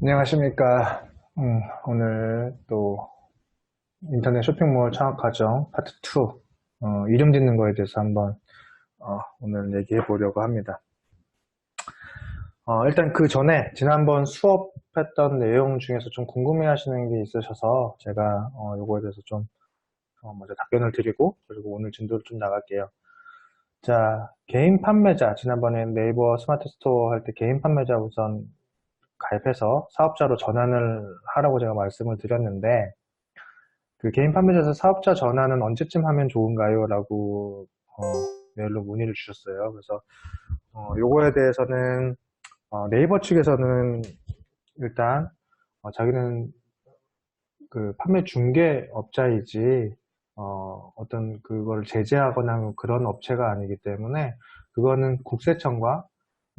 안녕하십니까. 오늘 또 인터넷 쇼핑몰 창업 과정 파트 2, 이름 짓는 거에 대해서 한번 오늘 얘기해 보려고 합니다. 일단 그 전에 지난번 수업했던 내용 중에서 좀 궁금해 하시는 게 있으셔서 제가 요거에 대해서 좀 먼저 답변을 드리고, 그리고 오늘 진도를 좀 나갈게요. 자, 개인 판매자, 지난번에 네이버 스마트 스토어 할 때 개인 판매자 우선 가입해서 사업자로 전환을 하라고 제가 말씀을 드렸는데, 그 개인 판매자에서 사업자 전환은 언제쯤 하면 좋은가요? 라고 메일로 문의를 주셨어요. 그래서 요거에 대해서는 네이버 측에서는 일단 자기는 그 판매 중개업자이지 어떤 그걸 제재하거나 그런 업체가 아니기 때문에 그거는 국세청과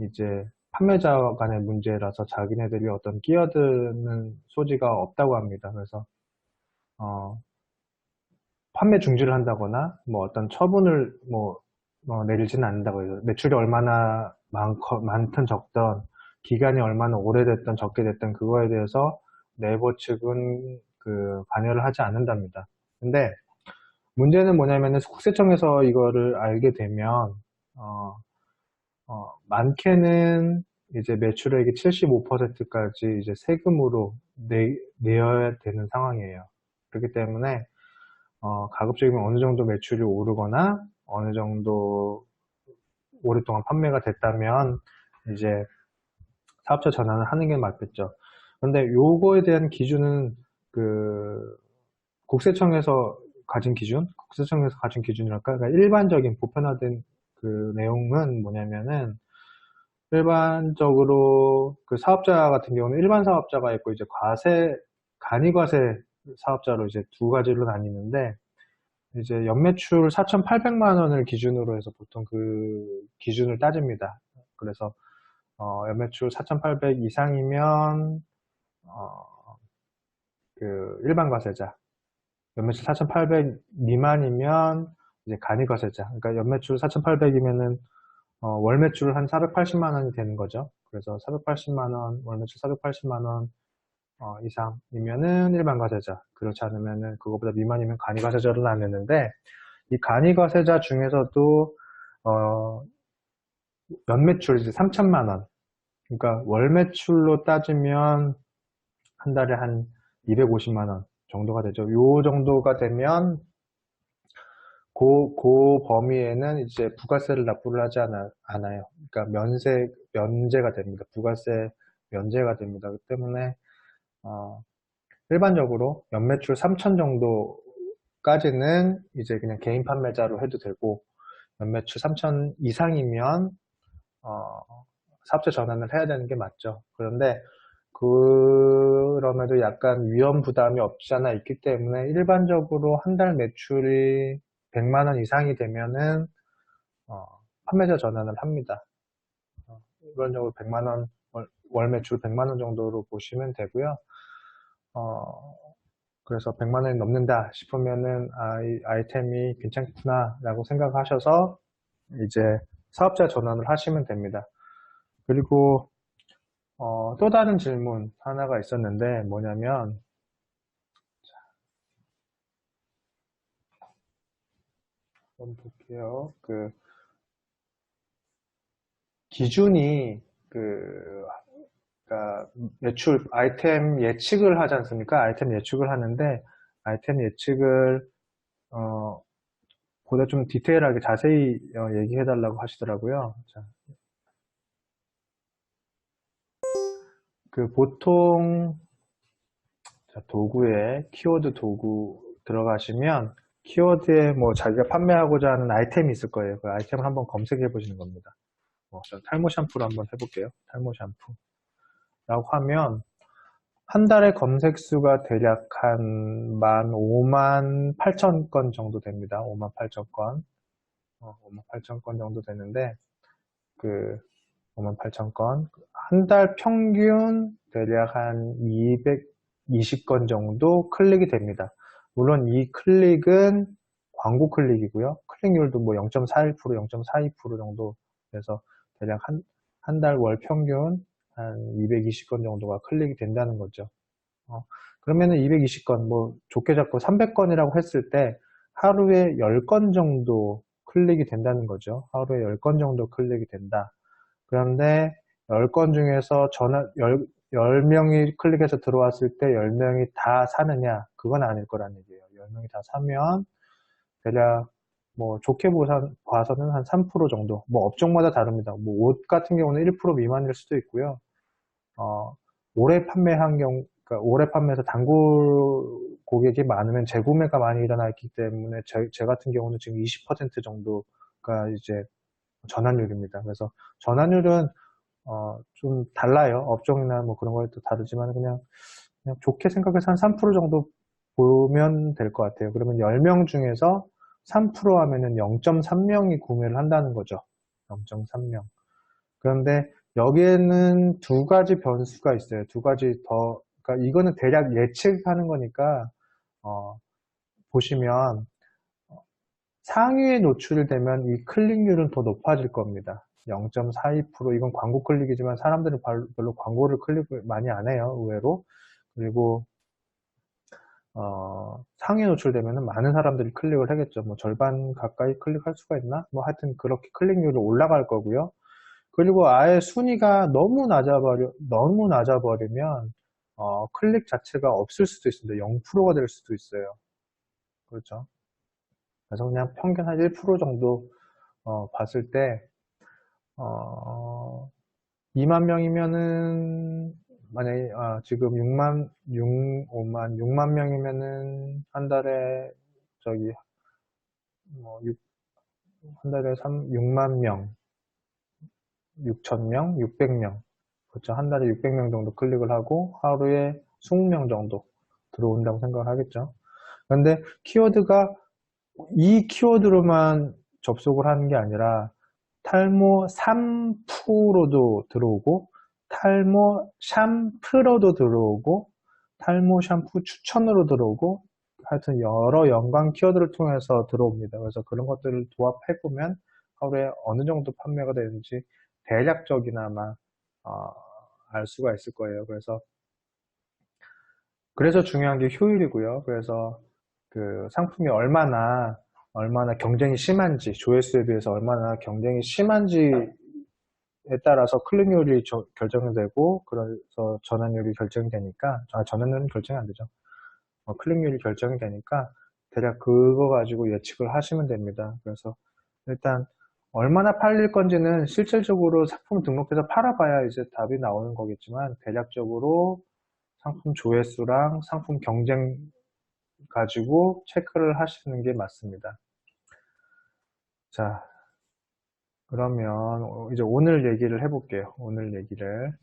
이제 판매자 간의 문제라서 자기네들이 어떤 끼어드는 소지가 없다고 합니다. 그래서 어, 판매 중지를 한다거나 뭐 어떤 처분을 내리지는 않는다고 해요. 매출이 얼마나 많든 적든 기간이 얼마나 오래됐든 적게 됐든 그거에 대해서 네이버 측은 그 관여를 하지 않는답니다. 근데 문제는 뭐냐면은 국세청에서 이거를 알게 되면 많게는 이제 매출액의 75%까지 이제 세금으로 내야 되는 상황이에요. 그렇기 때문에 가급적이면 어느 정도 매출이 오르거나 어느 정도 오랫동안 판매가 됐다면 이제 사업자 전환을 하는 게 맞겠죠. 그런데 요거에 대한 기준은 그 국세청에서 가진 기준, 국세청에서 가진 기준이랄까? 그러니까 일반적인 보편화된 그 내용은 뭐냐면은 일반적으로 그 사업자 같은 경우는 일반 사업자가 있고 이제 간이과세 사업자로 이제 두 가지로 나뉘는데 이제 연매출 4,800만 원을 기준으로 해서 보통 그 기준을 따집니다. 그래서 연매출 4,800 이상이면 그 일반 과세자, 연매출 4,800 미만이면 이제 간이과세자. 그러니까 연매출 4,800이면은 월 매출 한 480만 원이 되는 거죠. 그래서 480만 원, 월 매출 480만 원 이상이면은 일반 과세자. 그렇지 않으면은 그거보다 미만이면 간이과세자로 나뉘는데 이 간이과세자 중에서도 어, 연매출 이제 3천만 원. 그러니까 월 매출로 따지면 한 달에 한 250만 원 정도가 되죠. 요 정도가 되면 그 범위에는 이제 부가세를 납부를 하지 않아요. 그러니까 면제가 됩니다. 부가세 면제가 됩니다. 그 때문에 어, 일반적으로 연매출 3천 정도까지는 이제 그냥 개인 판매자로 해도 되고 연매출 3천 이상이면 어, 사업자 전환을 해야 되는 게 맞죠. 그런데 그럼에도 약간 위험 부담이 없지 않아 있기 때문에 일반적으로 한 달 매출이 100만 원 이상이 되면은 어, 판매자 전환을 합니다. 일반적으로 100만 원, 월 매출 100만 원 정도로 보시면 되고요. 어, 그래서 100만 원이 넘는다 싶으면은 이 아이템이 괜찮구나 라고 생각하셔서 이제 사업자 전환을 하시면 됩니다. 그리고 또 다른 질문 하나가 있었는데 뭐냐면 한번 볼게요. 그 기준이 그러니까 매출 아이템 예측을 하지 않습니까? 아이템 예측을 하는데 아이템 예측을 어, 보다 좀 디테일하게 자세히 얘기해 달라고 하시더라고요. 자, 그 보통 도구에 키워드 도구 들어가시면 키워드에 뭐 자기가 판매하고자 하는 아이템이 있을 거예요. 그 아이템을 한번 검색해 보시는 겁니다. 저 탈모 샴푸를 한번 해볼게요. 탈모 샴푸라고 하면 한 달에 검색 수가 대략 한 5만 8천 건 정도 됩니다. 5만 8천 건. 5만 8천 건 정도 되는데 그 5만 8천 건. 한 달 평균 대략 한 220건 정도 클릭이 됩니다. 물론 이 클릭은 광고 클릭이고요. 클릭률도 뭐 0.41%, 0.42% 정도 돼서 대략 한 달 월 평균 한 220건 정도가 클릭이 된다는 거죠. 그러면은 220건, 뭐, 좋게 잡고 300건이라고 했을 때 하루에 10건 정도 클릭이 된다는 거죠. 하루에 10건 정도 클릭이 된다. 그런데 10건 중에서 10명이 클릭해서 들어왔을 때 10명이 다 사느냐? 그건 아닐 거란 얘기예요. 10명이 다 사면 대략 뭐 좋게 봐서는 한 3% 정도. 뭐 업종마다 다릅니다. 뭐 옷 같은 경우는 1% 미만일 수도 있고요. 오래 판매한 경우, 그러니까 오래 판매해서 단골 고객이 많으면 재구매가 많이 일어나기 때문에 제 같은 경우는 지금 20% 정도가 이제 전환율입니다. 그래서 전환율은 좀 달라요. 업종이나 뭐 그런 거에 또 다르지만 그냥 좋게 생각해서 한 3% 정도 보면 될 것 같아요. 그러면 10명 중에서 3% 하면은 0.3명이 구매를 한다는 거죠. 0.3명. 그런데 여기에는 두 가지 변수가 있어요. 두 가지 더, 그러니까 이거는 대략 예측하는 거니까, 보시면 상위에 노출되면 이 클릭률은 더 높아질 겁니다. 0.42%. 이건 광고 클릭이지만 사람들은 별로 광고를 클릭을 많이 안 해요. 의외로. 그리고 상위에 노출되면 많은 사람들이 클릭을 하겠죠. 뭐 절반 가까이 클릭할 수가 있나? 뭐 하여튼 그렇게 클릭률이 올라갈 거고요. 그리고 아예 순위가 너무 낮아버리면, 클릭 자체가 없을 수도 있습니다. 0%가 될 수도 있어요. 그렇죠. 그래서 그냥 평균 한 1% 정도, 봤을 때, 어, 2만 명이면은, 만약에, 지금 6만 명이면은, 한 달에, 저기, 뭐, 한 달에 6만 명, 6천 명, 600명. 그렇죠. 한 달에 600명 정도 클릭을 하고 하루에 20명 정도 들어온다고 생각을 하겠죠. 그런데 키워드가 이 키워드로만 접속을 하는 게 아니라 탈모 샴푸로도 들어오고 탈모 샴푸로도 들어오고 탈모 샴푸 추천으로 들어오고 하여튼 여러 연관 키워드를 통해서 들어옵니다. 그래서 그런 것들을 도합해보면 하루에 어느 정도 판매가 되는지 대략적이나마 어, 알 수가 있을 거예요. 그래서 중요한 게 효율이고요. 그래서 그 상품이 얼마나 경쟁이 심한지, 조회수에 비해서 얼마나 경쟁이 심한지에 따라서 클릭률이 결정이 되고, 그래서 전환율이 결정이 되니까, 전환율은 결정이 안 되죠. 클릭률이 결정이 되니까, 대략 그거 가지고 예측을 하시면 됩니다. 그래서 일단, 얼마나 팔릴 건지는 실질적으로 상품 등록해서 팔아봐야 이제 답이 나오는 거겠지만, 대략적으로 상품 조회수랑 상품 경쟁 가지고 체크를 하시는 게 맞습니다. 자, 그러면 이제 오늘 얘기를 해볼게요. 오늘 얘기는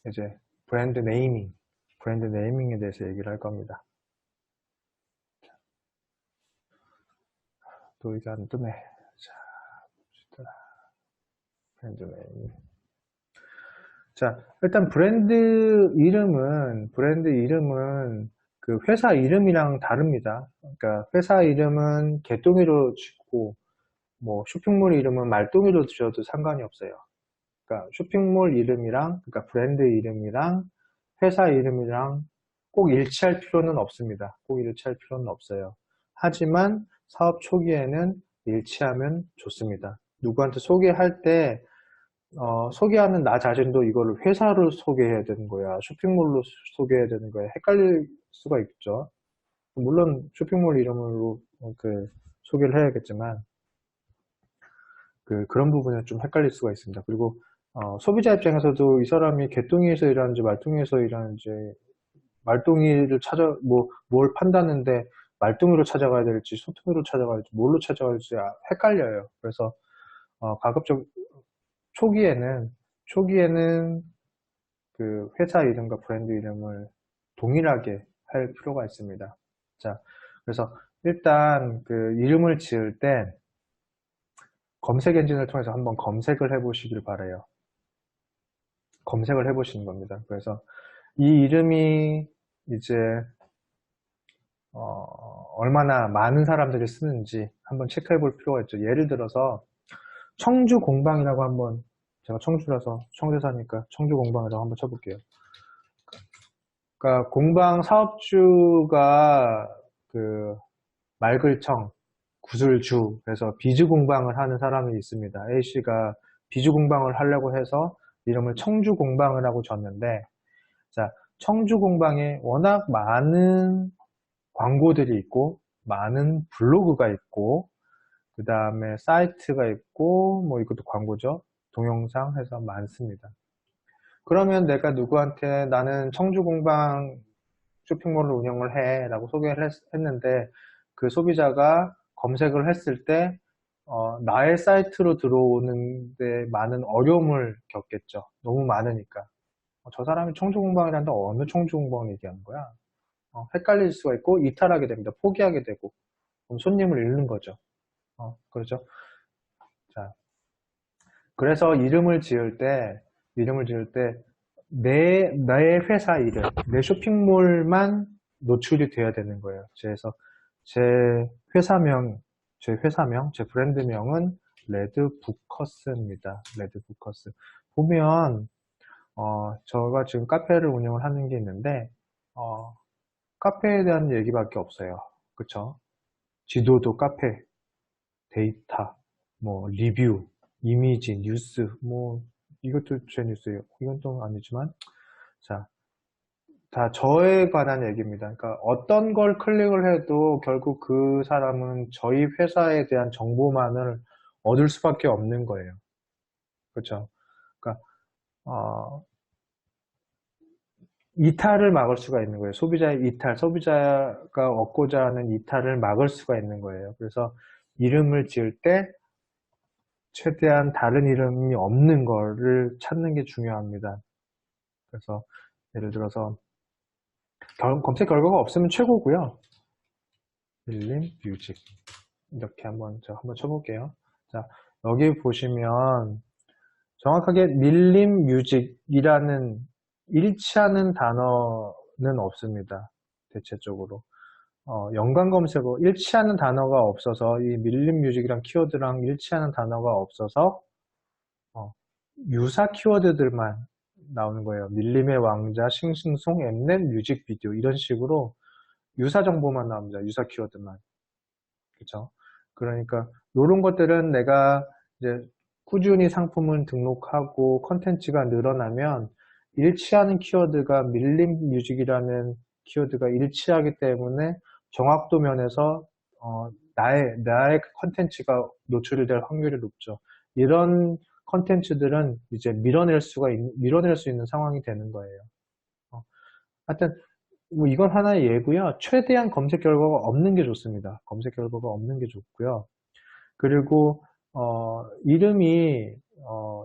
이제 브랜드 네이밍에 대해서 얘기를 할 겁니다. 또 이게 안 뜨네. 자, 봅시다. 브랜드 네이밍. 자, 일단 브랜드 이름은 그 회사 이름이랑 다릅니다. 그러니까 회사 이름은 개똥이로 짓고, 뭐 쇼핑몰 이름은 말똥이로 지어도 상관이 없어요. 그러니까 쇼핑몰 이름이랑, 그러니까 브랜드 이름이랑 회사 이름이랑 꼭 일치할 필요는 없습니다. 꼭 일치할 필요는 없어요. 하지만 사업 초기에는 일치하면 좋습니다. 누구한테 소개할 때 소개하는 나 자신도 이거를 회사로 소개해야 되는 거야, 쇼핑몰로 소개해야 되는 거야, 헷갈릴 수가 있죠. 물론 쇼핑몰 이름으로 소개를 해야겠지만 그런 부분에 좀 헷갈릴 수가 있습니다. 그리고 소비자 입장에서도 이 사람이 개똥이에서 일하는지 말똥이에서 일하는지, 말똥이를 뭘 판다는데 말똥이로 찾아가야 될지 소똥이로 찾아가야 될지 뭘로 찾아가야 될지 헷갈려요. 그래서 가급적 초기에는 그 회사 이름과 브랜드 이름을 동일하게 할 필요가 있습니다. 자, 그래서 일단 그 이름을 지을 때 검색 엔진을 통해서 한번 검색을 해 보시길 바라요. 검색을 해 보시는 겁니다. 그래서 이 이름이 이제 얼마나 많은 사람들이 쓰는지 한번 체크해 볼 필요가 있죠. 예를 들어서 청주공방이라고 한번, 제가 청주라서 청주 사니까 청주공방이라고 한번 쳐볼게요. 그러니까 공방 사업주가 그 말글청, 구슬주, 그래서 비주공방을 하는 사람이 있습니다. A씨가 비주공방을 하려고 해서 이름을 청주공방을 하고 줬는데, 자, 청주공방에 워낙 많은 광고들이 있고, 많은 블로그가 있고, 그 다음에 사이트가 있고, 뭐 이것도 광고죠. 동영상 해서 많습니다. 그러면 내가 누구한테 나는 청주공방 쇼핑몰을 운영을 해 라고 소개를 했는데 그 소비자가 검색을 했을 때 나의 사이트로 들어오는데 많은 어려움을 겪겠죠. 너무 많으니까. 저 사람이 청주공방이란데 어느 청주공방을 얘기하는 거야? 헷갈릴 수가 있고 이탈하게 됩니다. 포기하게 되고 그럼 손님을 잃는 거죠. 그렇죠? 자, 그래서 이름을 지을 때 나의 회사 이름, 내 쇼핑몰만 노출이 돼야 되는 거예요. 그래서 제 회사명, 제 브랜드명은 레드부커스입니다. 레드부커스. 보면, 제가 지금 카페를 운영을 하는 게 있는데, 카페에 대한 얘기밖에 없어요. 그쵸? 지도도 카페, 데이터, 뭐, 리뷰, 이미지, 뉴스, 뭐, 이것도 제 뉴스예요. 이건 또 아니지만, 자, 다 저에 관한 얘기입니다. 그러니까 어떤 걸 클릭을 해도 결국 그 사람은 저희 회사에 대한 정보만을 얻을 수밖에 없는 거예요. 그렇죠? 그러니까 이탈을 막을 수가 있는 거예요. 소비자의 이탈, 소비자가 얻고자 하는 이탈을 막을 수가 있는 거예요. 그래서 이름을 지을 때 최대한 다른 이름이 없는 거를 찾는 게 중요합니다. 그래서 예를 들어서 검색 결과가 없으면 최고고요. 밀림 뮤직 이렇게 한번 쳐볼게요. 자, 여기 보시면 정확하게 밀림 뮤직이라는 일치하는 단어는 없습니다. 대체적으로 연관 검색어 일치하는 단어가 없어서 이 밀림 뮤직이랑 키워드랑 일치하는 단어가 없어서 유사 키워드들만 나오는 거예요. 밀림의 왕자, 싱싱송, 엠넷, 뮤직비디오 이런 식으로 유사 정보만 나옵니다. 유사 키워드만. 그렇죠? 그러니까 이런 것들은 내가 이제 꾸준히 상품을 등록하고 컨텐츠가 늘어나면 일치하는 키워드가 밀림 뮤직이라는 키워드가 일치하기 때문에 정확도 면에서 나의 컨텐츠가 노출이 될 확률이 높죠. 이런 컨텐츠들은 이제 밀어낼 수 있는 상황이 되는 거예요. 하여튼 뭐 이건 하나의 예고요. 최대한 검색 결과가 없는 게 좋습니다. 검색 결과가 없는 게 좋고요. 그리고 이름이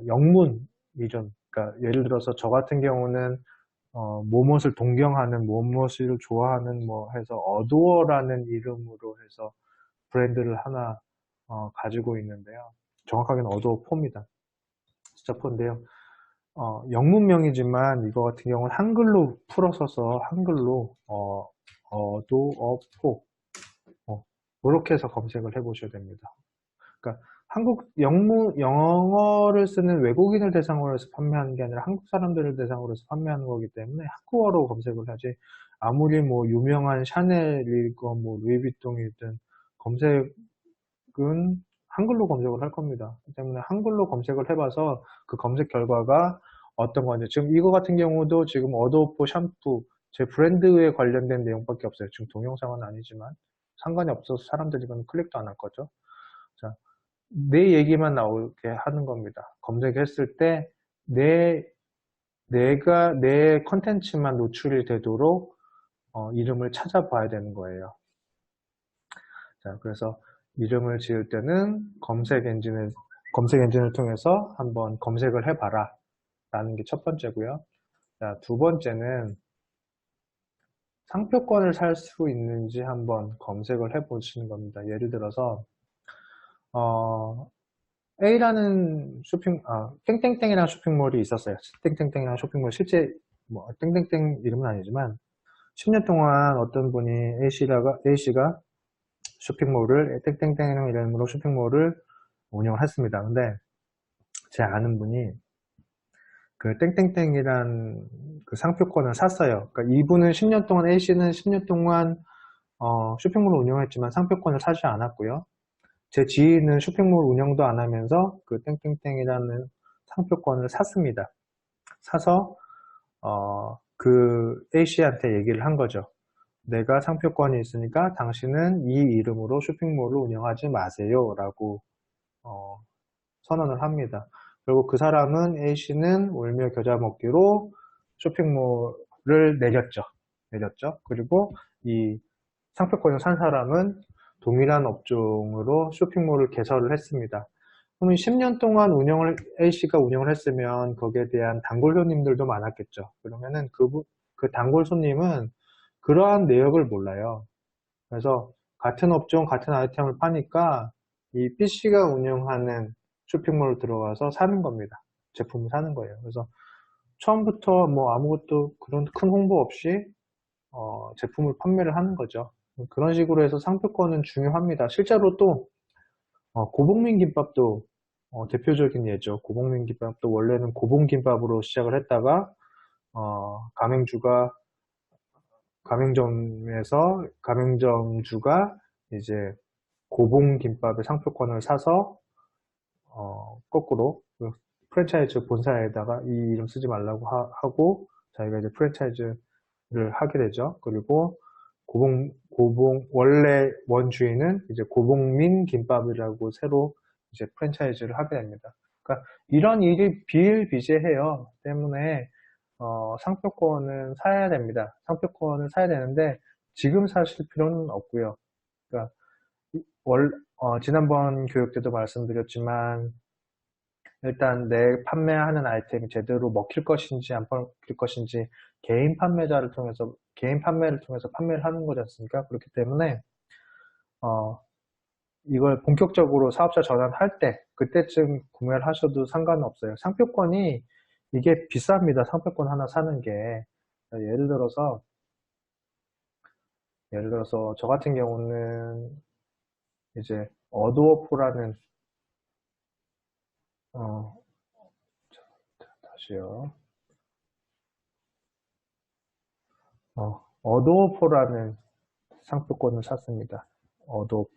영문 이름, 그러니까 예를 들어서 저 같은 경우는 무엇을 동경하는, 무엇을 좋아하는 뭐 해서 어도어라는 이름으로 해서 브랜드를 하나 가지고 있는데요. 정확하게는 어도어4입니다. 진짜 4인데요. 영문명이지만 이거 같은 경우는 한글로 풀어서서 한글로 어도어4 이렇게 해서 검색을 해 보셔야 됩니다. 그러니까 영어를 쓰는 외국인을 대상으로 해서 판매하는 게 아니라 한국 사람들을 대상으로 해서 판매하는 거기 때문에 한국어로 검색을 하지 아무리 뭐 유명한 샤넬이건 뭐 루이비통이든 검색은 한글로 검색을 할 겁니다. 그렇기 때문에 한글로 검색을 해봐서 그 검색 결과가 어떤 건지 지금 이거 같은 경우도 지금 어도포 샴푸 제 브랜드에 관련된 내용밖에 없어요. 지금 동영상은 아니지만 상관이 없어서 사람들이 이건 클릭도 안 할 거죠. 자, 내 얘기만 나오게 하는 겁니다. 검색했을 때 내가 내 컨텐츠만 노출이 되도록 이름을 찾아봐야 되는 거예요. 자, 그래서 이름을 지을 때는 검색 엔진을 통해서 한번 검색을 해봐라 라는 게 첫 번째고요. 자, 두 번째는 상표권을 살 수 있는지 한번 검색을 해 보시는 겁니다. 예를 들어서 A라는 땡땡땡이라는 쇼핑몰이 있었어요. 땡땡땡이라는 쇼핑몰 실제 뭐 땡땡땡 이름은 아니지만 10년 동안 어떤 분이 A씨가 쇼핑몰을 땡땡땡이라는 이름으로 쇼핑몰을 운영을 했습니다. 근데 제 아는 분이 그 땡땡땡이란 그 상표권을 샀어요. 그러니까 이분은 10년 동안, A씨는 10년 동안 쇼핑몰을 운영했지만 상표권을 사지 않았고요. 제 지인은 쇼핑몰 운영도 안 하면서 그 땡땡땡이라는 상표권을 샀습니다. 사서 그 A씨한테 얘기를 한 거죠. 내가 상표권이 있으니까 당신은 이 이름으로 쇼핑몰을 운영하지 마세요 라고 선언을 합니다. 그리고 그 사람은 A씨는 울며 겨자 먹기로 쇼핑몰을 내렸죠. 그리고 이 상표권을 산 사람은 동일한 업종으로 쇼핑몰을 개설을 했습니다. 그러면 10년 동안 A씨가 운영을 했으면 거기에 대한 단골 손님들도 많았겠죠. 그러면은 그 단골 손님은 그러한 내역을 몰라요. 그래서 같은 업종, 같은 아이템을 파니까 이 B씨가 운영하는 쇼핑몰을 들어가서 사는 겁니다. 제품을 사는 거예요. 그래서 처음부터 뭐 아무것도 그런 큰 홍보 없이 제품을 판매를 하는 거죠. 그런 식으로 해서 상표권은 중요합니다. 실제로 또 고봉민 김밥도 대표적인 예죠. 고봉민 김밥도 원래는 고봉김밥으로 시작을 했다가 가맹점주가 이제 고봉김밥의 상표권을 사서 거꾸로 그 프랜차이즈 본사에다가 이 이름 쓰지 말라고 하고 자기가 이제 프랜차이즈를 하게 되죠. 그리고 원래 원주인은 이제 고봉민 김밥이라고 새로 이제 프랜차이즈를 하게 됩니다. 그러니까 이런 일이 비일비재해요. 때문에 상표권은 사야 됩니다. 상표권을 사야 되는데 지금 사실 필요는 없고요. 그러니까 지난번 교육 때도 말씀드렸지만 일단 내 판매하는 아이템이 제대로 먹힐 것인지 안 먹힐 것인지 개인 판매를 통해서 판매를 하는 거지 않습니까? 그렇기 때문에 이걸 본격적으로 사업자 전환할 때 그때쯤 구매를 하셔도 상관은 없어요. 상표권이 이게 비쌉니다. 상표권 하나 사는 게 예를 들어서 저 같은 경우는 이제 어도어포라는 다시요. 어도어포라는 상표권을 샀습니다. 어도어포.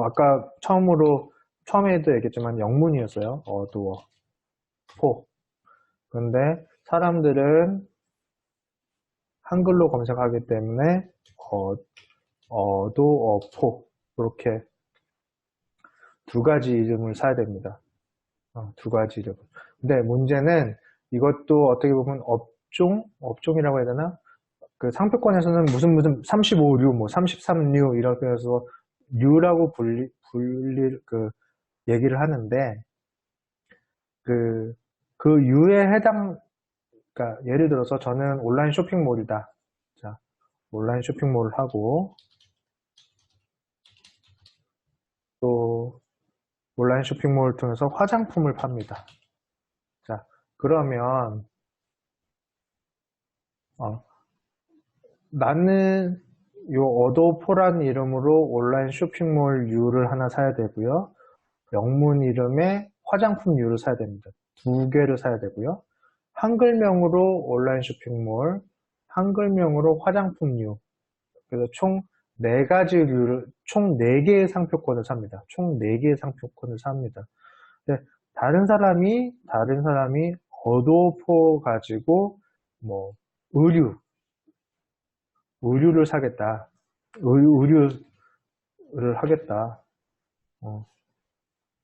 아까 처음에도 얘기했지만 영문이었어요. 어도어포. 그런데 사람들은 한글로 검색하기 때문에 어도어포 이렇게 두 가지 이름을 사야 됩니다. 두 가지 이름. 근데 문제는 이것도 어떻게 보면 업종이라고 해야 되나? 그 상표권에서는 무슨 35류, 뭐 33류 이렇게 해서 류라고 얘기를 하는데 그 류에 그러니까 예를 들어서 저는 온라인 쇼핑몰이다. 자, 온라인 쇼핑몰을 하고 또 온라인 쇼핑몰을 통해서 화장품을 팝니다. 자, 그러면 나는 요 어도포란 이름으로 온라인 쇼핑몰 U를 하나 사야 되고요. 영문 이름의 화장품 U를 사야 됩니다. 두 개를 사야 되고요. 한글명으로 온라인 쇼핑몰, 한글명으로 화장품 U. 그래서 총 4개의 상표권을 삽니다. 총 4개의 상표권을 삽니다. 근데 다른 사람이 어도포 가지고 뭐 의류를 사겠다. 의류를 하겠다.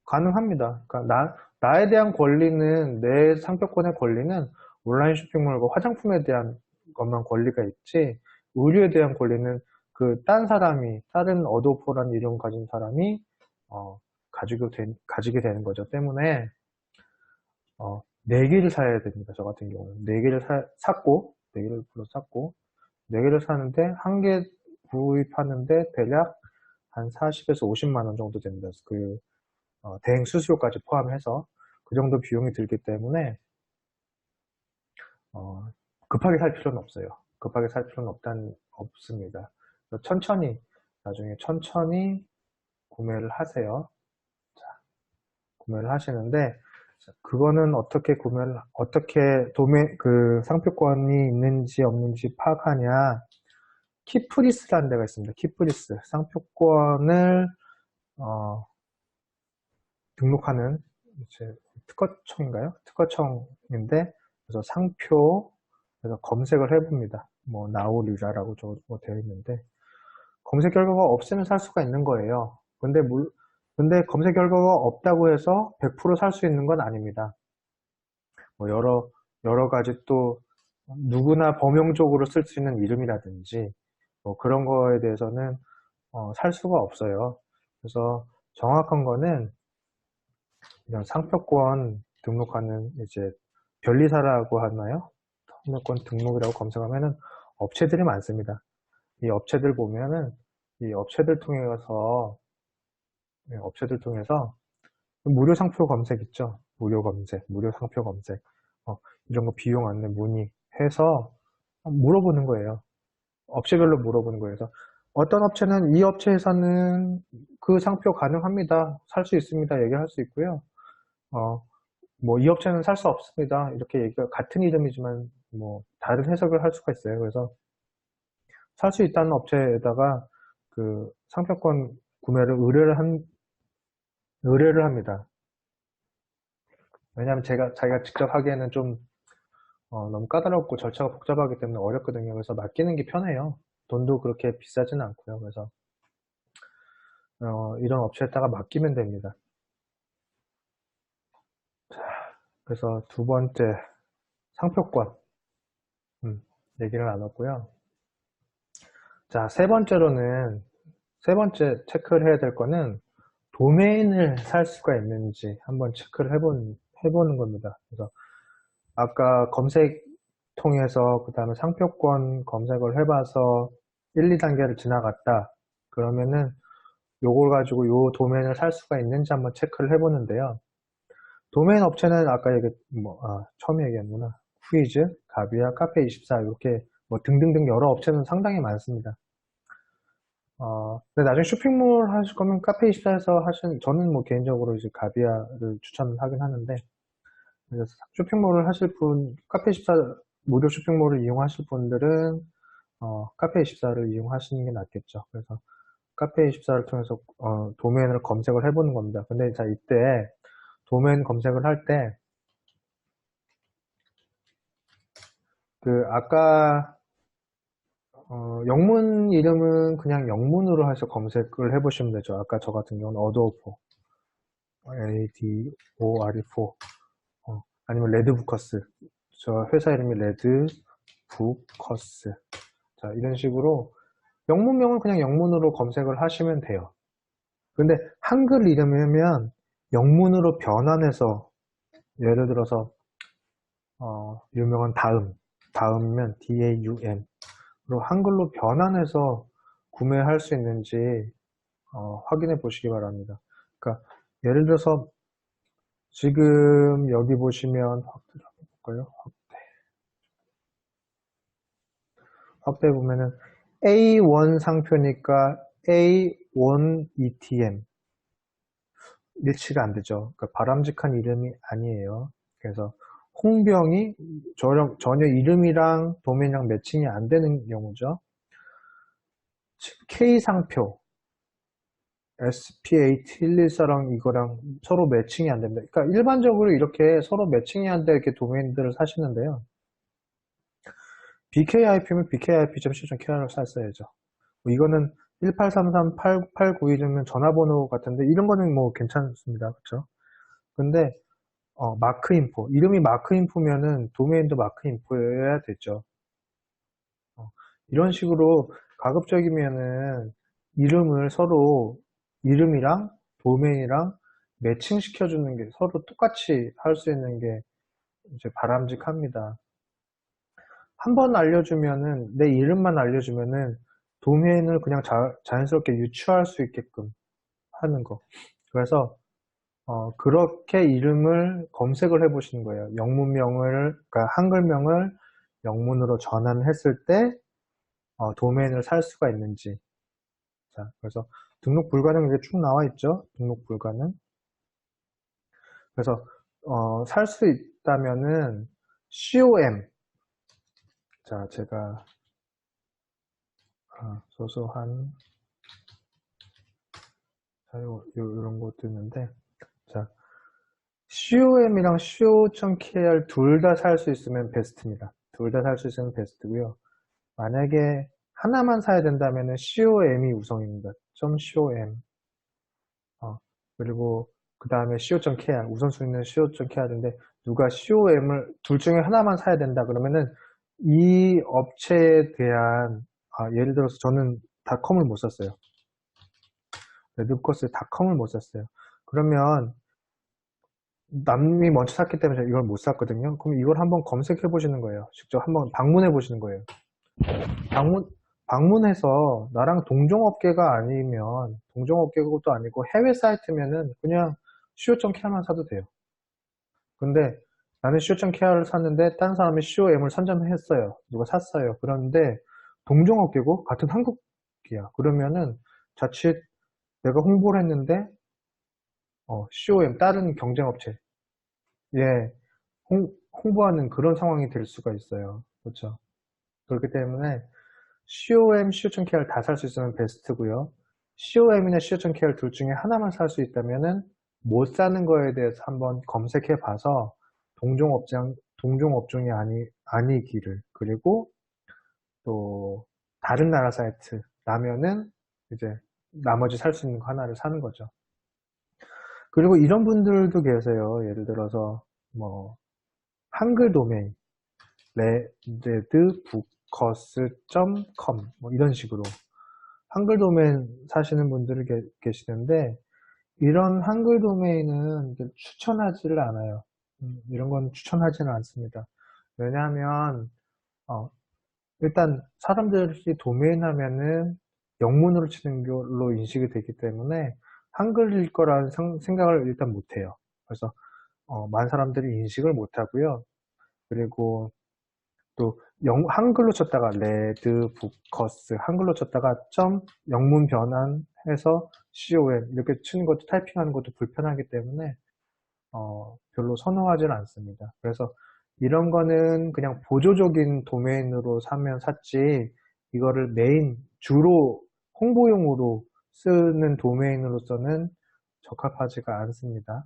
가능합니다. 그러니까 나에 대한 권리는, 내 상표권의 권리는 온라인 쇼핑몰과 화장품에 대한 것만 권리가 있지, 의류에 대한 권리는 다른 어도포라는 이름 가진 사람이, 가지게 되는 거죠. 때문에, 4개를 사야 됩니다. 저 같은 경우는. 4개를 샀고, 4개를 샀고, 4개를 사는데, 한 개 구입하는데 대략 한 40에서 50만 원 정도 됩니다. 대행 수수료까지 포함해서 그 정도 비용이 들기 때문에 급하게 살 필요는 없어요. 급하게 살 필요는 없습니다. 나중에 천천히 구매를 하세요. 자, 구매를 하시는데, 그거는 어떻게 상표권이 있는지 없는지 파악하냐. 키프리스라는 데가 있습니다. 키프리스. 상표권을, 등록하는, 이제 특허청인가요? 특허청인데, 그래서 상표, 그래서 검색을 해봅니다. 뭐, 나오리라라고 되어 있는데, 검색 결과가 없으면 살 수가 있는 거예요. 근데 검색 결과가 없다고 해서 100% 살 수 있는 건 아닙니다. 뭐 여러 가지 또 누구나 범용적으로 쓸 수 있는 이름이라든지 뭐 그런 거에 대해서는 살 수가 없어요. 그래서 정확한 거는 그냥 상표권 등록하는 이제 변리사라고 하나요? 상표권 등록이라고 검색하면은 업체들이 많습니다. 이 업체들 보면은 이 업체들 통해서 무료 상표 검색 있죠? 무료 검색, 무료 상표 검색. 이런 거 비용 안내 문의해서 물어보는 거예요. 업체별로 물어보는 거예요. 그래서 어떤 업체는 이 업체에서는 그 상표 가능합니다. 살 수 있습니다. 얘기할 수 있고요. 뭐 이 업체는 살 수 없습니다. 이렇게 같은 이름이지만 뭐 다른 해석을 할 수가 있어요. 그래서 살 수 있다는 업체에다가 그 상표권 구매를 의뢰를 합니다. 왜냐하면 자기가 직접 하기에는 좀 너무 까다롭고 절차가 복잡하기 때문에 어렵거든요. 그래서 맡기는 게 편해요. 돈도 그렇게 비싸지는 않고요. 그래서 이런 업체에다가 맡기면 됩니다. 자, 그래서 두 번째 상표권 얘기를 나눴고요. 자, 세 번째 체크를 해야 될 거는 도메인을 살 수가 있는지 한번 체크를 해보는 겁니다. 그래서 아까 검색 통해서 그 다음에 상표권 검색을 해봐서 1, 2단계를 지나갔다. 그러면은 요걸 가지고 요 도메인을 살 수가 있는지 한번 체크를 해보는데요. 도메인 업체는 아까 처음에 얘기했구나. 후이즈, 가비아, 카페24 이렇게 뭐 등등등 여러 업체는 상당히 많습니다. 근데 나중에 쇼핑몰 하실 거면 카페24에서 저는 뭐 개인적으로 이제 가비아를 추천하긴 하는데, 그래서 쇼핑몰을 하실 카페24 무료 쇼핑몰을 이용하실 분들은, 카페24를 이용하시는 게 낫겠죠. 그래서 카페24를 통해서, 도메인을 검색을 해보는 겁니다. 근데 자, 이때 도메인 검색을 할 때, 아까, 영문 이름은 그냥 영문으로 해서 검색을 해보시면 되죠. 아까 저 같은 경우는 어도어포, ADORE4, 아니면 레드부커스. 저 회사 이름이 레드부커스. 자, 이런 식으로 영문명은 그냥 영문으로 검색을 하시면 돼요. 근데 한글 이름이면 영문으로 변환해서 예를 들어서 유명한 다음이면 DAUM으로 한글로 변환해서 구매할 수 있는지 확인해 보시기 바랍니다. 그러니까 예를 들어서 지금 여기 보시면 볼까요? 확대 보면은 A1 상표니까 A1 ETM 일치가 안 되죠. 그러니까 바람직한 이름이 아니에요. 그래서 홍병이 전혀 이름이랑 도메인이랑 매칭이 안 되는 경우죠. K 상표 SP8114랑 이거랑 서로 매칭이 안 됩니다. 그러니까 일반적으로 이렇게 서로 매칭이 안 돼 이렇게 도메인들을 사시는데요. BKIP면 BKIP.co.kr을 샀어야죠. 이거는 1833-8891이면 전화번호 같은데 이런 거는 뭐 괜찮습니다. 그렇죠? 근데 마크인포 이름이 마크인포면은 도메인도 마크인포여야 되죠. 이런 식으로 가급적이면은 이름이랑 도메인이랑 매칭 시켜주는 게 서로 똑같이 할 수 있는 게 이제 바람직합니다. 한번 내 이름만 알려주면은 도메인을 그냥 자연스럽게 유추할 수 있게끔 하는 거. 그래서 그렇게 이름을 검색을 해 보시는 거예요. 그러니까 한글명을 영문으로 전환했을 때 도메인을 살 수가 있는지. 자, 그래서 등록 불가능 이렇게 쭉 나와 있죠. 등록 불가능. 그래서 살 수 있다면은 COM, 자 제가 소소한 이런 것도 있는데, 자 COM이랑 CO.kr 둘 다 살 수 있으면 베스트입니다. 둘 다 살 수 있으면 베스트고요. 만약에 하나만 사야 된다면은 COM이 우선입니다. .com. 그리고 그 다음에 CO.kr, 우선순위는 CO.kr인데, 누가 COM을 둘 중에 하나만 사야 된다 그러면은 이 업체에 대한, 예를 들어서 저는 닷컴을 못 샀어요. 레드코스 닷컴을 못 샀어요. 그러면 남이 먼저 샀기 때문에 제가 이걸 못 샀거든요. 그럼 이걸 한번 검색해 보시는 거예요. 직접 한번 방문해 보시는 거예요. 방문해서 나랑 동종업계가 아니면, 동종업계도 아니고 해외 사이트면은 그냥 co.kr만 사도 돼요. 근데 나는 co.kr를 샀는데 다른 사람이 com을 선점했어요. 누가 샀어요. 그런데 동종업계고 같은 한국이야. 그러면은 자칫 내가 홍보를 했는데 com 다른 경쟁업체 예 홍보하는 그런 상황이 될 수가 있어요. 그렇죠. 그렇기 때문에 COM, CO.kr 다 살 수 있으면 베스트고요. COM이나 CO.kr 둘 중에 하나만 살 수 있다면은 못 사는 거에 대해서 한번 검색해 봐서 동종업종이 아니기를, 그리고 또 다른 나라 사이트라면은 이제 나머지 살 수 있는 거 하나를 사는 거죠. 그리고 이런 분들도 계세요. 예를 들어서 뭐 한글 도메인 redbookers.com 뭐 이런 식으로 한글 도메인 사시는 분들이 계시는데, 이런 한글 도메인은 추천하지를 않아요. 이런 건 추천하지는 않습니다. 왜냐하면 일단 사람들이 도메인 하면은 영문으로 치는 걸로 인식이 되기 때문에 한글일 거라는 생각을 일단 못해요. 그래서 많은 사람들이 인식을 못하고요. 그리고 또 한글로 쳤다가 레드부커스 한글로 쳤다가 영문 변환해서 com 이렇게 치는 것도, 타이핑하는 것도 불편하기 때문에 별로 선호하지는 않습니다. 그래서 이런 거는 그냥 보조적인 도메인으로 사면 샀지, 이거를 메인 주로 홍보용으로 쓰는 도메인으로서는 적합하지가 않습니다.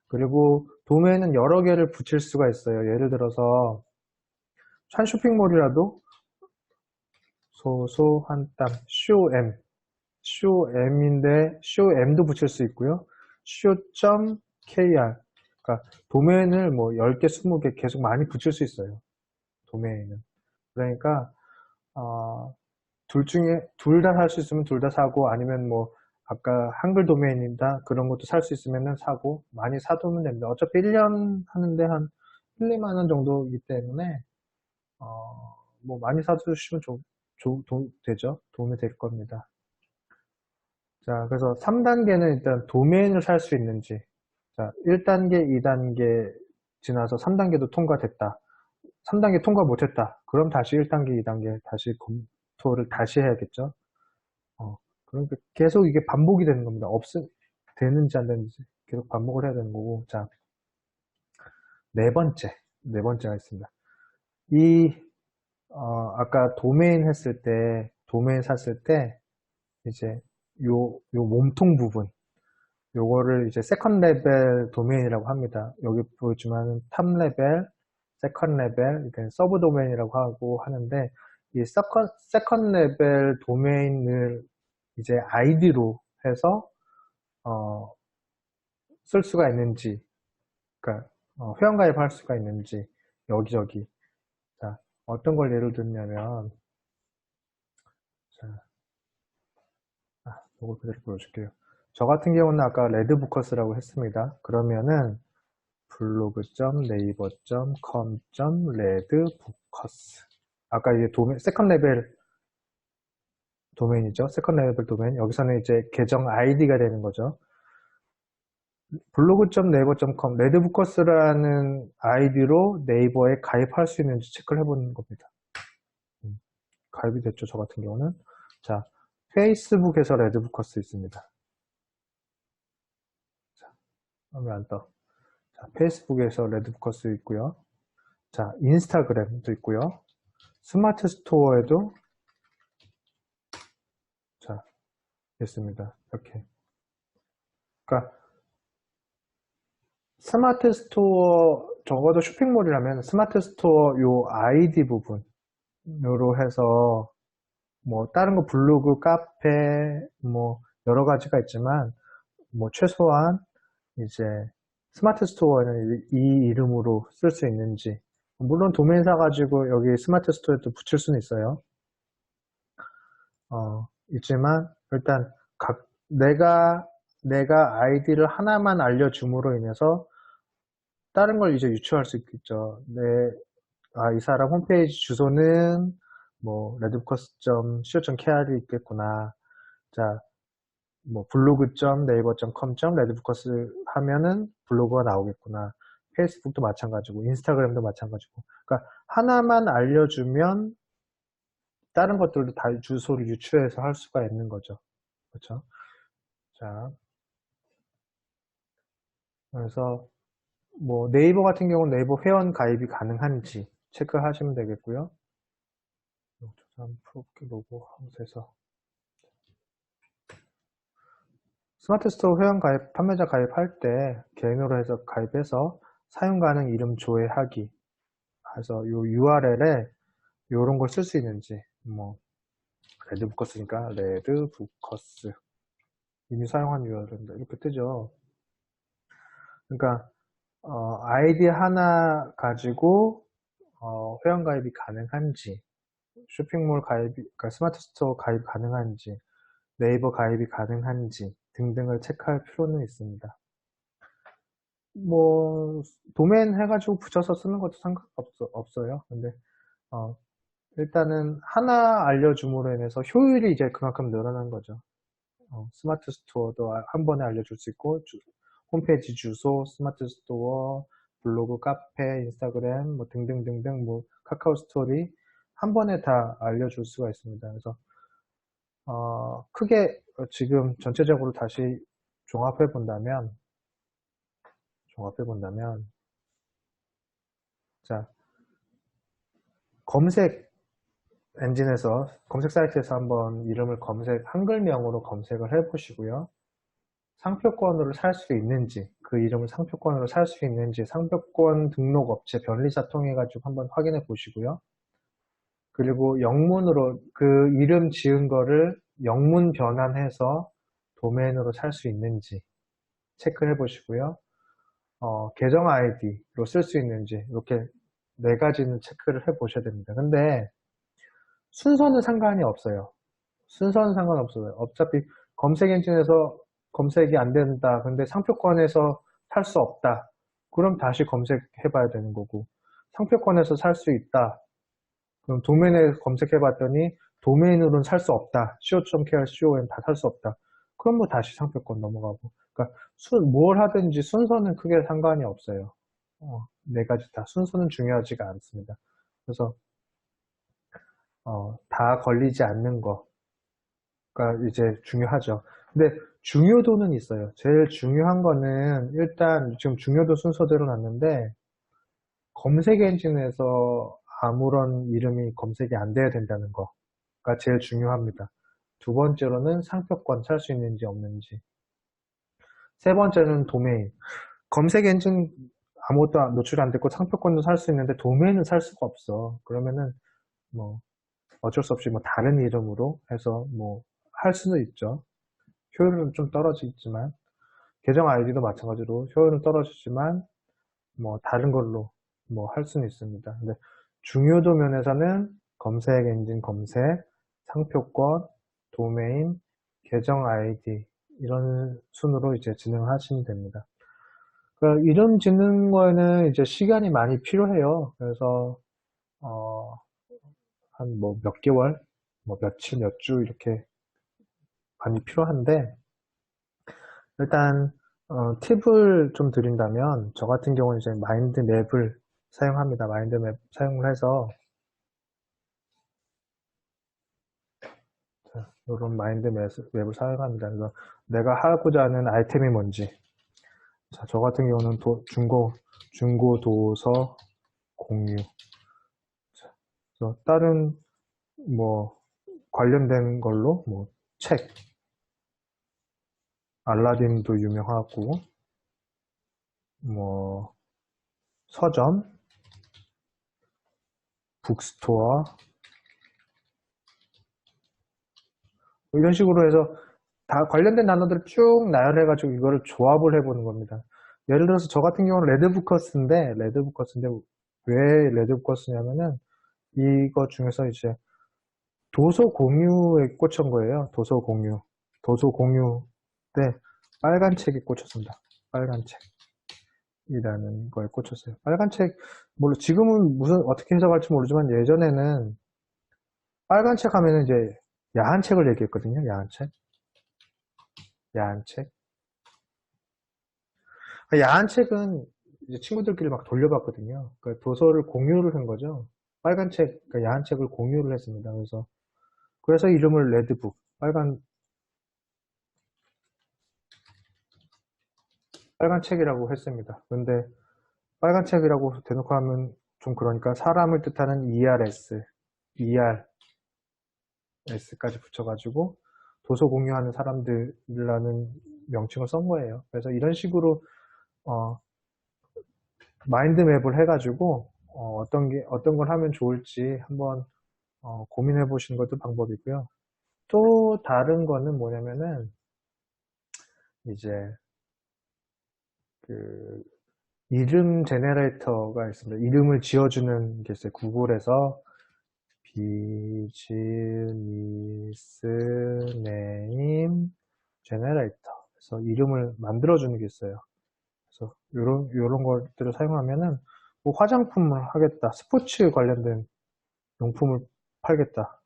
그리고 도메인은 여러 개를 붙일 수가 있어요. 예를 들어서 한 쇼핑몰이라도 소소한 땀 com인데 com도 붙일 수 있고요. co.kr, 그러니까 도메인을 뭐 10개, 20개 계속 많이 붙일 수 있어요. 도메인은. 그러니까 둘 중에 둘 다 살 수 있으면 둘 다 사고, 아니면 뭐 아까 한글 도메인이다 그런 것도 살 수 있으면 사고, 많이 사두면 됩니다. 어차피 1년 하는데 한 1, 2만 원 정도이기 때문에 뭐 많이 사두시면 되죠. 도움이 될 겁니다. 자, 그래서 3단계는 일단 도메인을 살 수 있는지. 자, 1단계, 2단계 지나서 3단계도 통과됐다. 3단계 통과 못했다. 그럼 다시 1단계, 2단계 다시 검토를 다시 해야겠죠. 그러니까 계속 이게 반복이 되는 겁니다. 되는지 안 되는지 계속 반복을 해야 되는 거고. 자, 네 번째가 있습니다. 아까 도메인 샀을 때, 이제 요 몸통 부분, 요거를 이제 세컨 레벨 도메인이라고 합니다. 여기 보여주면 탑 레벨, 세컨 레벨, 서브 도메인이라고 하고 하는데, 이 세컨 레벨 도메인을 이제 아이디로 해서 쓸 수가 있는지, 그러니까 회원가입할 수가 있는지, 여기저기. 자, 어떤 걸 예를 들냐면, 자, 이걸 그대로 보여줄게요. 저 같은 경우는 아까 레드부커스라고 했습니다. 그러면은 블로그.naver.com.redbookers, 아까 이게 세컨 레벨 도메인이죠. 세컨 레벨 도메인. 여기서는 이제 계정 아이디가 되는 거죠. 블로그.naver.com, 레드부커스라는 아이디로 네이버에 가입할 수 있는지 체크를 해보는 겁니다. 가입이 됐죠, 저 같은 경우는. 자, 페이스북에서 레드부커스 있습니다. 자, 왜 안 떠? 자, 페이스북에서 레드포커스 있고요. 자, 인스타그램도 있고요. 스마트 스토어에도 자, 있습니다. 이렇게. 그러니까 스마트 스토어 적어도 쇼핑몰이라면 스마트 스토어 요 아이디 부분으로 해서 뭐 다른 거 블로그, 카페 뭐 여러 가지가 있지만 뭐 최소한 이제 스마트 스토어에는 이 이름으로 쓸 수 있는지 물론 도메인사 가지고 여기 스마트 스토어에도 붙일 수는 있어요. 있지만 일단 내가 아이디를 하나만 알려줌으로 인해서 다른 걸 이제 유추할 수 있겠죠. 이 사람 홈페이지 주소는 뭐 redbookers.co.kr이 있겠구나. 자, 뭐 블로그.naver.com.redbookers 하면은 블로그가 나오겠구나. 페이스북도 마찬가지고 인스타그램도 마찬가지고. 그러니까 하나만 알려주면 다른 것들도 다 주소를 유추해서 할 수가 있는 거죠. 그렇죠? 자, 그래서 뭐 네이버 같은 경우는 네이버 회원 가입이 가능한지 체크하시면 되겠고요. 프로필 로고 하우스에서 스마트 스토어 회원 가입, 판매자 가입할 때 개인으로 해서 가입해서 사용 가능 이름 조회하기 해서 요 URL에 요런 걸 쓸 수 있는지 뭐 레드부커스니까 레드부커스 이미 사용한 URL인데 이렇게 뜨죠. 그러니까 아이디 하나 가지고 회원 가입이 가능한지 쇼핑몰 가입이 그러니까 스마트 스토어 가입 가능한지 네이버 가입이 가능한지 등등을 체크할 필요는 있습니다. 뭐 도메인 해가지고 붙여서 쓰는 것도 상관없어요. 근데 일단은 하나 알려줌으로 인해서 효율이 이제 그만큼 늘어난 거죠. 스마트 스토어도 한 번에 알려줄 수 있고 홈페이지 주소, 스마트 스토어, 블로그, 카페, 인스타그램 뭐 등등등등 뭐 카카오 스토리 한 번에 다 알려줄 수가 있습니다. 그래서 크게 지금 전체적으로 다시 종합해 본다면 자 검색 엔진에서 검색 사이트에서 한번 이름을 한글명으로 검색을 해 보시고요. 상표권으로 살 수 있는지 그 이름을 상표권으로 살 수 있는지 상표권 등록 업체 변리사 통해 가지고 한번 확인해 보시고요. 그리고 영문으로 그 이름 지은 거를 영문 변환해서 도메인으로 살 수 있는지 체크해 보시고요. 계정 아이디로 쓸 수 있는지 이렇게 네 가지는 체크를 해 보셔야 됩니다. 근데 순서는 상관이 없어요. 순서는 상관없어요. 어차피 검색 엔진에서 검색이 안 된다. 근데 상표권에서 살 수 없다. 그럼 다시 검색해 봐야 되는 거고 상표권에서 살 수 있다. 그럼 도메인에서 검색해 봤더니 도메인으로는 살 수 없다. co.kr, com 다 살 수 없다. 그럼 뭐 다시 상표권 넘어가고. 그러니까 뭘 하든지 순서는 크게 상관이 없어요. 네 가지 다 순서는 중요하지가 않습니다. 그래서 다 걸리지 않는 거가 이제 중요하죠. 근데 중요도는 있어요. 제일 중요한 거는 일단 지금 중요도 순서대로 놨는데 검색 엔진에서 아무런 이름이 검색이 안 돼야 된다는 거가 제일 중요합니다. 두 번째로는 상표권 살 수 있는지 없는지. 세 번째는 도메인. 검색 엔진 아무것도 노출이 안 됐고 상표권도 살 수 있는데 도메인은 살 수가 없어. 그러면은 뭐 어쩔 수 없이 뭐 다른 이름으로 해서 뭐 할 수는 있죠. 효율은 좀 떨어지지만 계정 아이디도 마찬가지로 효율은 떨어지지만 뭐 다른 걸로 뭐 할 수는 있습니다. 근데 중요도 면에서는 검색 엔진 검색, 상표권, 도메인, 계정 아이디 이런 순으로 이제 진행하시면 됩니다. 그러니까 이름 짓는 거에는 이제 시간이 많이 필요해요. 그래서 한 뭐 몇 개월, 뭐 며칠, 몇 주 이렇게 많이 필요한데 일단 팁을 좀 드린다면 저 같은 경우는 이제 마인드맵을 사용합니다. 마인드맵 사용을 해서 이런 마인드맵을 사용합니다. 그래서 내가 하고자 하는 아이템이 뭔지 자, 저 같은 경우는 중고 도서 공유. 자, 그래서 다른 뭐 관련된 걸로 뭐 책, 알라딘도 유명하고 뭐 서점, 북스토어 뭐 이런 식으로 해서 다 관련된 단어들을 쭉 나열해가지고 이거를 조합을 해보는 겁니다. 예를 들어서 저 같은 경우는 레드부커스인데 왜 레드부커스냐면은 이거 중에서 이제 도서 공유에 꽂힌 거예요. 도서 공유. 도서 공유 때 빨간 책에 꽂혔습니다. 빨간 책이라는 거에 꽂혔어요. 빨간 책, 물론 지금은 무슨 어떻게 해석할지 모르지만 예전에는 빨간 책 하면은 이제 야한 책을 얘기했거든요. 야한 책. 야한 책. 야한 책은 이제 친구들끼리 막 돌려봤거든요. 그 도서를 공유를 한 거죠. 빨간 책, 그러니까 야한 책을 공유를 했습니다. 그래서 이름을 레드북, 빨간 책이라고 했습니다. 근데 빨간 책이라고 대놓고 하면 좀 그러니까 사람을 뜻하는 ERS까지 붙여가지고 도서 공유하는 사람들이라는 명칭을 쓴 거예요. 그래서 이런 식으로 어, 마인드맵을 해가지고 어떤 걸 하면 좋을지 한번 고민해 보시는 것도 방법이고요. 또 다른 거는 뭐냐면은 이제 그 이름 제네레이터가 있습니다. 이름을 지어주는 게 있어요. 구글에서 비즈니스 네임 제네레이터. 그래서 이름을 만들어주는 게 있어요. 그래서 요런 것들을 사용하면은 뭐 화장품을 하겠다. 스포츠 관련된 용품을 팔겠다.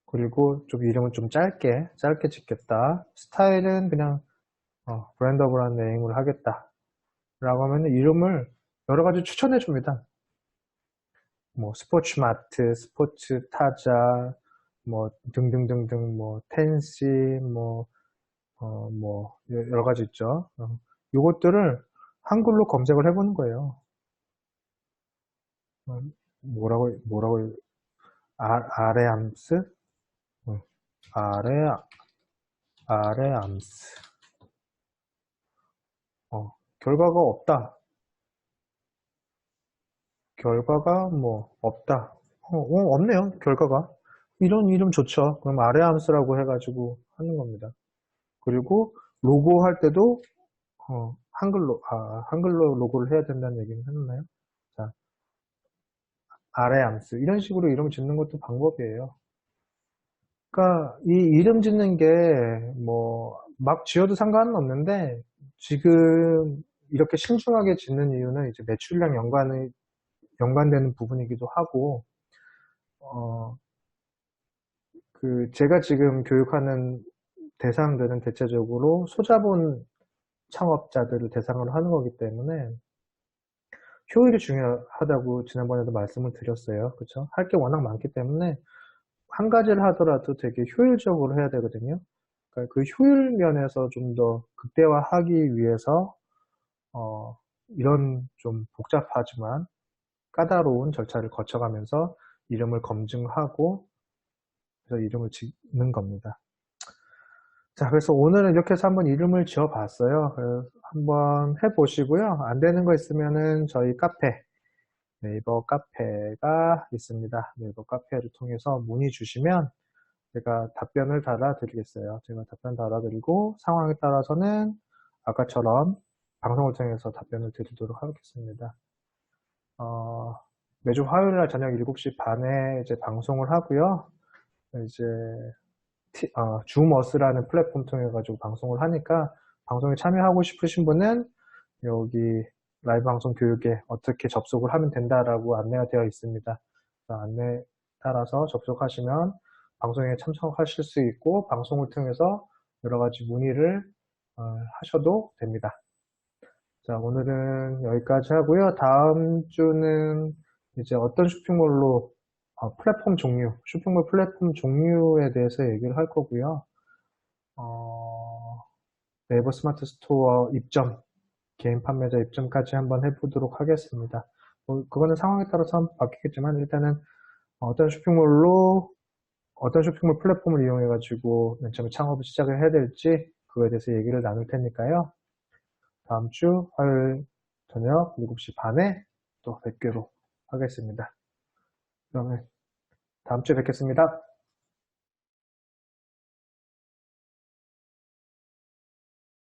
그리고 좀 이름은 좀 짧게 짓겠다. 스타일은 그냥 브랜드 오브 네임을 하겠다. 라고 하면 이름을 여러 가지 추천해 줍니다. 뭐 스포츠 마트, 스포츠 타자, 뭐 등등등등 뭐 텐시 뭐 여러 가지 있죠. 요것들을 한글로 검색을 해보는 거예요. 뭐라고 아레암스? 아레 아레암스. 결과가 없다. 결과가 뭐 없다. 없네요. 결과가. 이런 이름 좋죠. 그럼 아레암스라고 해가지고 하는 겁니다. 그리고 로고 할 때도 한글로 로고를 해야 된다는 얘기는 했나요? 자, 아레암스 이런 식으로 이름 짓는 것도 방법이에요. 그러니까 이 이름 짓는 게 뭐 막 지어도 상관은 없는데 지금 이렇게 신중하게 짓는 이유는 이제 매출량 연관되는 부분이기도 하고 어, 제가 지금 교육하는 대상들은 대체적으로 소자본 창업자들을 대상으로 하는 거기 때문에 효율이 중요하다고 지난번에도 말씀을 드렸어요. 그렇죠? 할 게 워낙 많기 때문에 한 가지를 하더라도 되게 효율적으로 해야 되거든요. 그러니까 그 효율 면에서 좀 더 극대화하기 위해서 이런 좀 복잡하지만 까다로운 절차를 거쳐가면서 이름을 검증하고 그래서 이름을 짓는 겁니다. 자, 그래서 오늘은 이렇게 해서 한번 이름을 지어봤어요. 그래서 한번 해보시고요. 안 되는 거 있으면은 저희 네이버 카페가 있습니다. 네이버 카페를 통해서 문의 주시면 제가 답변을 달아드리겠어요. 제가 답변 달아드리고 상황에 따라서는 아까처럼 방송을 통해서 답변을 드리도록 하겠습니다. 매주 화요일 날 저녁 7시 반에 이제 방송을 하고요. 이제 줌어스라는 플랫폼 통해 가지고 방송을 하니까 방송에 참여하고 싶으신 분은 여기 라이브 방송 교육에 어떻게 접속을 하면 된다라고 안내가 되어 있습니다. 안내 따라서 접속하시면 방송에 참석하실 수 있고 방송을 통해서 여러 가지 문의를 하셔도 됩니다. 자, 오늘은 여기까지 하고요. 다음 주는 이제 어떤 쇼핑몰로 쇼핑몰 플랫폼 종류에 대해서 얘기를 할 거고요. 네이버 스마트 스토어 입점, 개인 판매자 입점까지 한번 해보도록 하겠습니다. 그거는 상황에 따라서 한번 바뀌겠지만 일단은 어떤 쇼핑몰로 어떤 쇼핑몰 플랫폼을 이용해가지고 맨 처음에 창업을 시작을 해야 될지 그거에 대해서 얘기를 나눌 테니까요. 다음 주 화요일 저녁 7시 반에 또 뵙기로 하겠습니다. 그러면 다음 주에 뵙겠습니다.